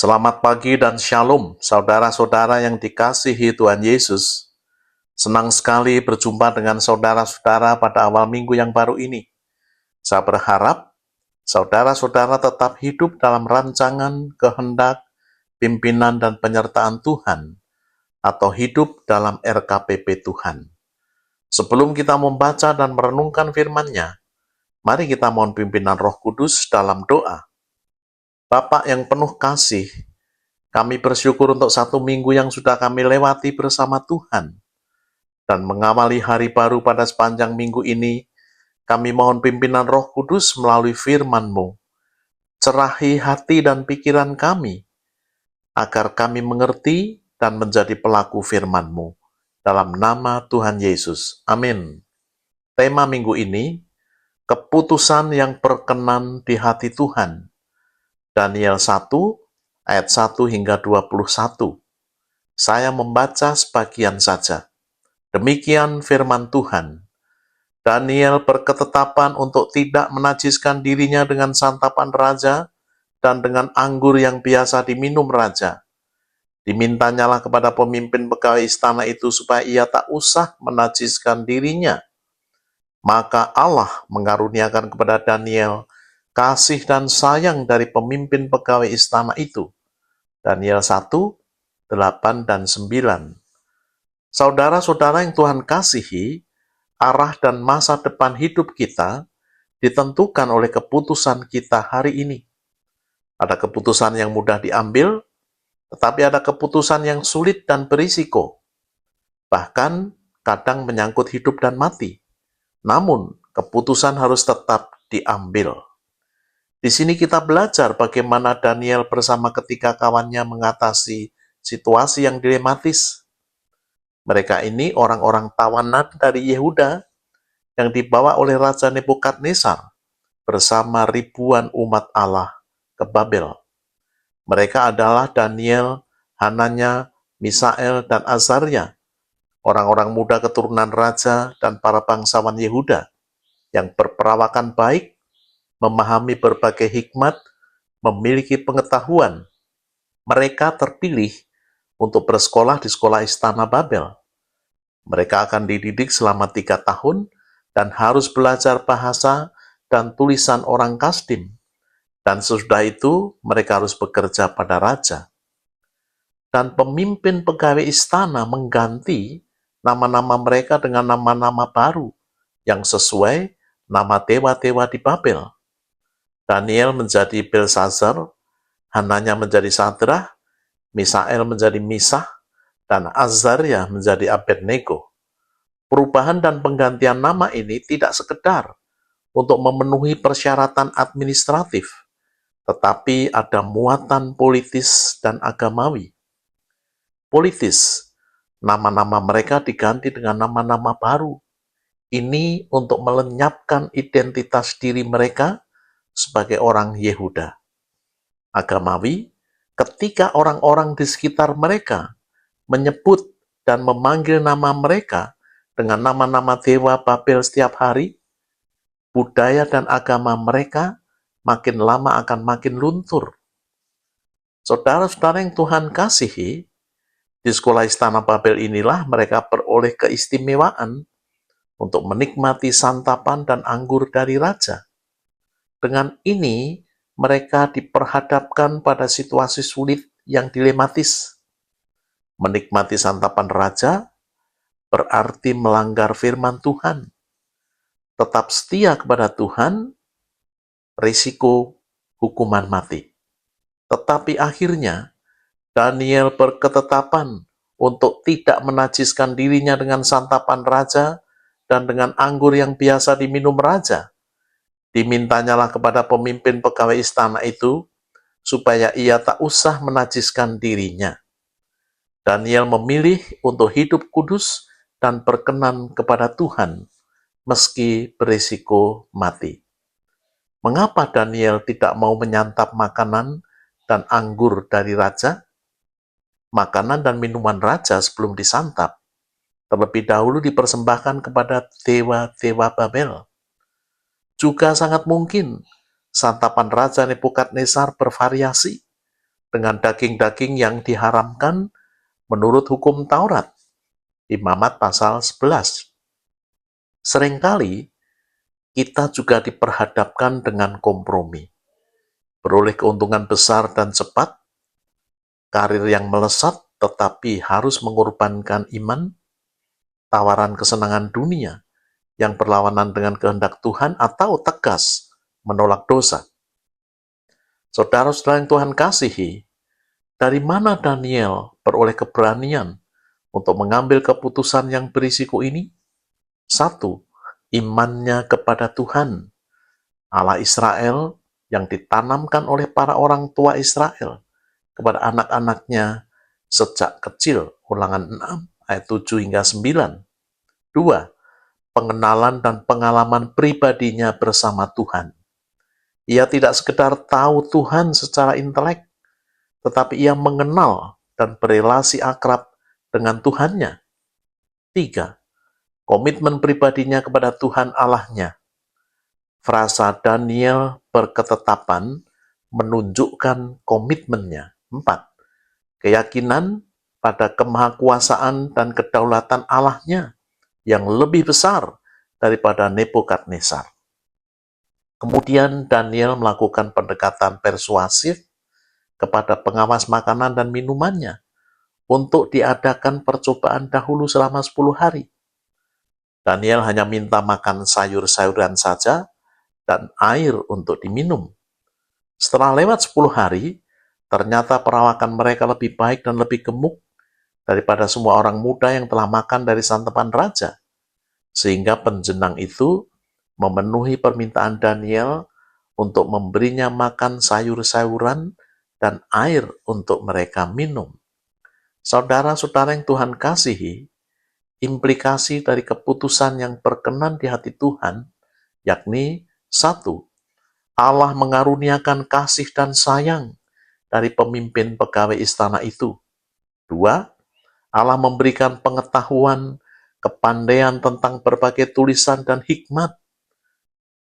Selamat pagi dan shalom, saudara-saudara yang dikasihi Tuhan Yesus. Senang sekali berjumpa dengan saudara-saudara pada awal minggu yang baru ini. Saya berharap saudara-saudara tetap hidup dalam rancangan, kehendak, pimpinan, dan penyertaan Tuhan, atau hidup dalam RKPP Tuhan. Sebelum kita membaca dan merenungkan firman-Nya, mari kita mohon pimpinan Roh Kudus dalam doa. Bapa yang penuh kasih, kami bersyukur untuk satu minggu yang sudah kami lewati bersama Tuhan. Dan mengawali hari baru pada sepanjang minggu ini, kami mohon pimpinan Roh Kudus melalui firman-Mu. Cerahi hati dan pikiran kami, agar kami mengerti dan menjadi pelaku firman-Mu. Dalam nama Tuhan Yesus. Amin. Tema minggu ini, keputusan yang berkenan di hati Tuhan. Daniel 1, ayat 1 hingga 21. Saya membaca sebagian saja. Demikian firman Tuhan. Daniel berketetapan untuk tidak menajiskan dirinya dengan santapan raja dan dengan anggur yang biasa diminum raja. Dimintanyalah kepada pemimpin pegawai istana itu supaya ia tak usah menajiskan dirinya. Maka Allah mengaruniakan kepada Daniel kasih dan sayang dari pemimpin pegawai istana itu. Daniel 1, 8 dan 9. Saudara-saudara yang Tuhan kasihi, arah dan masa depan hidup kita ditentukan oleh keputusan kita hari ini. Ada keputusan yang mudah diambil, tetapi ada keputusan yang sulit dan berisiko. Bahkan kadang menyangkut hidup dan mati. Namun, keputusan harus tetap diambil. Di sini kita belajar bagaimana Daniel bersama ketiga kawannya mengatasi situasi yang dilematis. Mereka ini orang-orang tawanan dari Yehuda yang dibawa oleh Raja Nebukadnezar bersama ribuan umat Allah ke Babel. Mereka adalah Daniel, Hananya, Misael, dan Azaria, orang-orang muda keturunan raja dan para bangsawan Yehuda yang berperawakan baik, memahami berbagai hikmat, memiliki pengetahuan. Mereka terpilih untuk bersekolah di sekolah istana Babel. Mereka akan dididik selama 3 tahun dan harus belajar bahasa dan tulisan orang Kasdim. Dan sesudah itu mereka harus bekerja pada raja. Dan pemimpin pegawai istana mengganti nama-nama mereka dengan nama-nama baru yang sesuai nama dewa-dewa di Babel. Daniel menjadi Belsazar, Hananya menjadi Sadrah, Misael menjadi Misah, dan Azaria menjadi Abednego. Perubahan dan penggantian nama ini tidak sekedar untuk memenuhi persyaratan administratif, tetapi ada muatan politis dan agamawi. Politis, nama-nama mereka diganti dengan nama-nama baru. Ini untuk melenyapkan identitas diri mereka sebagai orang Yehuda. Agamawi, ketika orang-orang di sekitar mereka menyebut dan memanggil nama mereka dengan nama-nama dewa Babel setiap hari, budaya dan agama mereka makin lama akan makin luntur. Saudara-saudara yang Tuhan kasihi, di sekolah istana Babel inilah mereka beroleh keistimewaan untuk menikmati santapan dan anggur dari raja. Dengan ini, mereka diperhadapkan pada situasi sulit yang dilematis. Menikmati santapan raja berarti melanggar firman Tuhan. Tetap setia kepada Tuhan, risiko hukuman mati. Tetapi akhirnya, Daniel berketetapan untuk tidak menajiskan dirinya dengan santapan raja dan dengan anggur yang biasa diminum raja. Dimintanyalah kepada pemimpin pegawai istana itu, supaya ia tak usah menajiskan dirinya. Daniel memilih untuk hidup kudus dan berkenan kepada Tuhan, meski berisiko mati. Mengapa Daniel tidak mau menyantap makanan dan anggur dari raja? Makanan dan minuman raja sebelum disantap, terlebih dahulu dipersembahkan kepada dewa-dewa Babel. Juga sangat mungkin santapan Raja Nebukadnezar bervariasi dengan daging-daging yang diharamkan menurut hukum Taurat. Imamat pasal 11. Seringkali kita juga diperhadapkan dengan kompromi. Beroleh keuntungan besar dan cepat, karir yang melesat tetapi harus mengorbankan iman, tawaran kesenangan dunia yang berlawanan dengan kehendak Tuhan, atau tegas menolak dosa. Saudara-saudara yang Tuhan kasihi, dari mana Daniel beroleh keberanian untuk mengambil keputusan yang berisiko ini? 1. Imannya kepada Tuhan, Allah Israel, yang ditanamkan oleh para orang tua Israel kepada anak-anaknya sejak kecil. Ulangan 6 ayat 7 hingga 9. 2. Pengenalan dan pengalaman pribadinya bersama Tuhan. Ia tidak sekedar tahu Tuhan secara intelek, tetapi ia mengenal dan berelasi akrab dengan Tuhannya. 3. Komitmen pribadinya kepada Tuhan Allahnya. Frasa Daniel berketetapan menunjukkan komitmennya. 4. Keyakinan pada kemahakuasaan dan kedaulatan Allahnya yang lebih besar daripada Nebukadnezar. Kemudian Daniel melakukan pendekatan persuasif kepada pengawas makanan dan minumannya untuk diadakan percobaan dahulu selama 10 hari. Daniel hanya minta makan sayur-sayuran saja dan air untuk diminum. Setelah lewat 10 hari, ternyata perawakan mereka lebih baik dan lebih gemuk daripada semua orang muda yang telah makan dari santapan raja. Sehingga penjenang itu memenuhi permintaan Daniel untuk memberinya makan sayur-sayuran dan air untuk mereka minum. Saudara-saudara yang Tuhan kasihi, implikasi dari keputusan yang berkenan di hati Tuhan, yakni 1. Allah mengaruniakan kasih dan sayang dari pemimpin pegawai istana itu. 2. Allah memberikan pengetahuan, kepandaian tentang berbagai tulisan dan hikmat.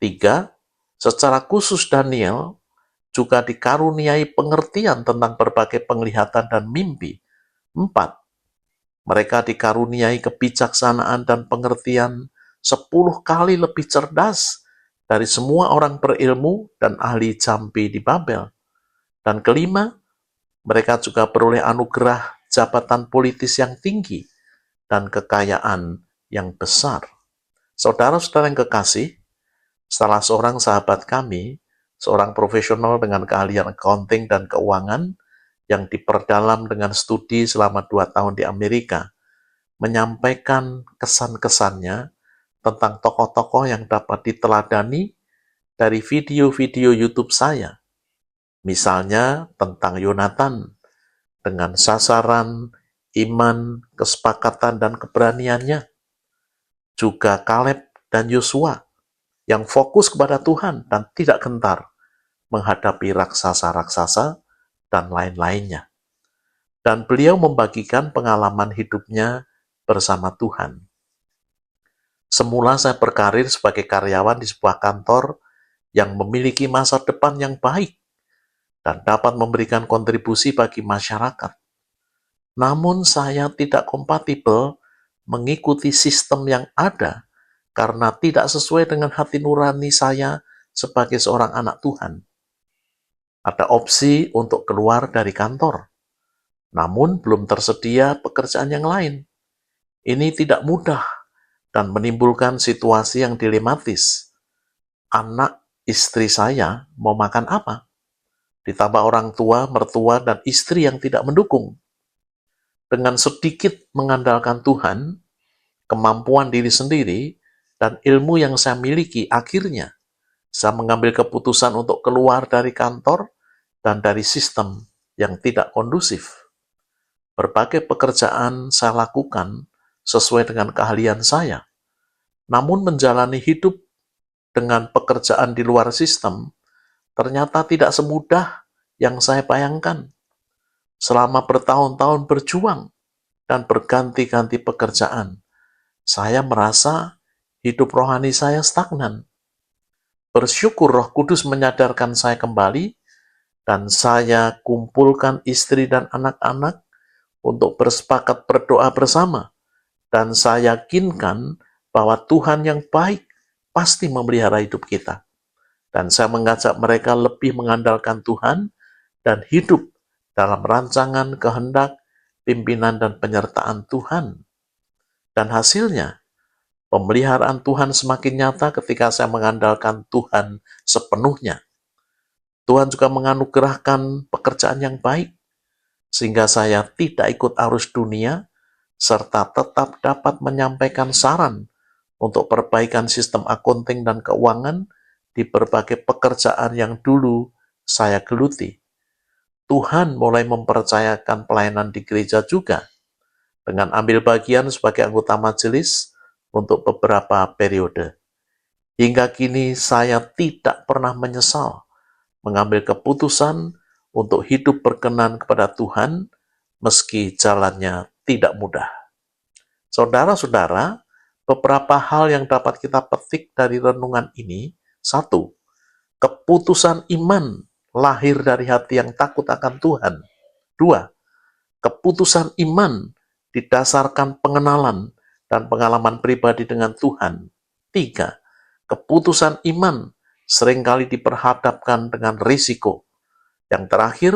3. Secara khusus Daniel juga dikaruniai pengertian tentang berbagai penglihatan dan mimpi. 4. Mereka dikaruniai kebijaksanaan dan pengertian 10 kali lebih cerdas dari semua orang berilmu dan ahli jambi di Babel. Dan kelima, mereka juga beroleh anugerah jabatan politis yang tinggi dan kekayaan yang besar. Saudara-saudara yang kekasih, salah seorang sahabat kami, seorang profesional dengan keahlian accounting dan keuangan yang diperdalam dengan studi selama 2 tahun di Amerika, menyampaikan kesan-kesannya tentang tokoh-tokoh yang dapat diteladani dari video-video YouTube saya. Misalnya tentang Yonatan, dengan sasaran, iman, kesepakatan, dan keberaniannya. Juga Kaleb dan Yosua, yang fokus kepada Tuhan dan tidak gentar menghadapi raksasa-raksasa dan lain-lainnya. Dan beliau membagikan pengalaman hidupnya bersama Tuhan. Semula saya berkarir sebagai karyawan di sebuah kantor yang memiliki masa depan yang baik dan dapat memberikan kontribusi bagi masyarakat. Namun saya tidak kompatibel mengikuti sistem yang ada karena tidak sesuai dengan hati nurani saya sebagai seorang anak Tuhan. Ada opsi untuk keluar dari kantor, namun belum tersedia pekerjaan yang lain. Ini tidak mudah dan menimbulkan situasi yang dilematis. Anak istri saya mau makan apa? Ditambah orang tua, mertua, dan istri yang tidak mendukung. Dengan sedikit mengandalkan Tuhan, kemampuan diri sendiri, dan ilmu yang saya miliki, akhirnya saya mengambil keputusan untuk keluar dari kantor dan dari sistem yang tidak kondusif. Berbagai pekerjaan saya lakukan sesuai dengan keahlian saya. Namun menjalani hidup dengan pekerjaan di luar sistem ternyata tidak semudah yang saya bayangkan. Selama bertahun-tahun berjuang dan berganti-ganti pekerjaan, saya merasa hidup rohani saya stagnan. Bersyukur Roh Kudus menyadarkan saya kembali dan saya kumpulkan istri dan anak-anak untuk bersepakat berdoa bersama, dan saya yakinkan bahwa Tuhan yang baik pasti memelihara hidup kita. Dan saya mengajak mereka lebih mengandalkan Tuhan dan hidup dalam rancangan, kehendak, pimpinan, dan penyertaan Tuhan. Dan hasilnya, pemeliharaan Tuhan semakin nyata ketika saya mengandalkan Tuhan sepenuhnya. Tuhan juga menganugerahkan pekerjaan yang baik, sehingga saya tidak ikut arus dunia, serta tetap dapat menyampaikan saran untuk perbaikan sistem akunting dan keuangan di berbagai pekerjaan yang dulu saya geluti. Tuhan mulai mempercayakan pelayanan di gereja juga, dengan ambil bagian sebagai anggota majelis untuk beberapa periode. Hingga kini saya tidak pernah menyesal mengambil keputusan untuk hidup berkenan kepada Tuhan, meski jalannya tidak mudah. Saudara-saudara, beberapa hal yang dapat kita petik dari renungan ini. 1. Keputusan iman lahir dari hati yang takut akan Tuhan. 2. Keputusan iman didasarkan pengenalan dan pengalaman pribadi dengan Tuhan. 3. Keputusan iman seringkali diperhadapkan dengan risiko. Yang terakhir,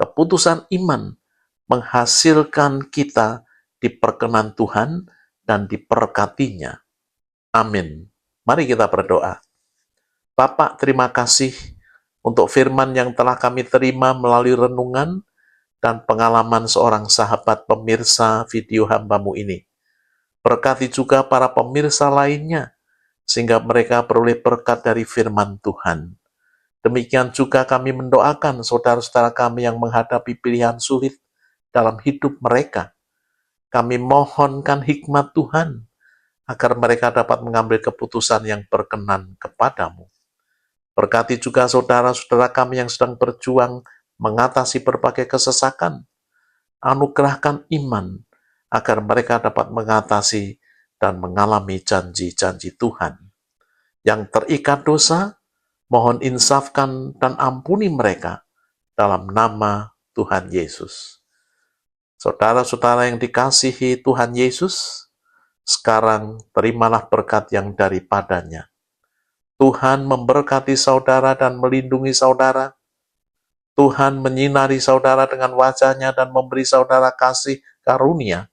keputusan iman menghasilkan kita diperkenan Tuhan dan diberkatinya. Amin. Mari kita berdoa. Bapak, terima kasih untuk firman yang telah kami terima melalui renungan dan pengalaman seorang sahabat pemirsa video hamba-Mu ini. Berkati juga para pemirsa lainnya, sehingga mereka beroleh berkat dari firman Tuhan. Demikian juga kami mendoakan saudara-saudara kami yang menghadapi pilihan sulit dalam hidup mereka. Kami mohonkan hikmat Tuhan, agar mereka dapat mengambil keputusan yang berkenan kepadamu. Berkati juga saudara-saudara kami yang sedang berjuang mengatasi berbagai kesesakan. Anugerahkan iman, agar mereka dapat mengatasi dan mengalami janji-janji Tuhan. Yang terikat dosa, mohon insafkan dan ampuni mereka dalam nama Tuhan Yesus. Saudara-saudara yang dikasihi Tuhan Yesus, sekarang terimalah berkat yang daripadanya. Tuhan memberkati saudara dan melindungi saudara. Tuhan menyinari saudara dengan wajah-Nya dan memberi saudara kasih karunia.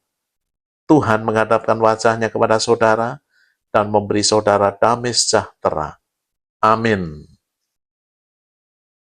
Tuhan menghadapkan wajah-Nya kepada saudara dan memberi saudara damai sejahtera. Amin.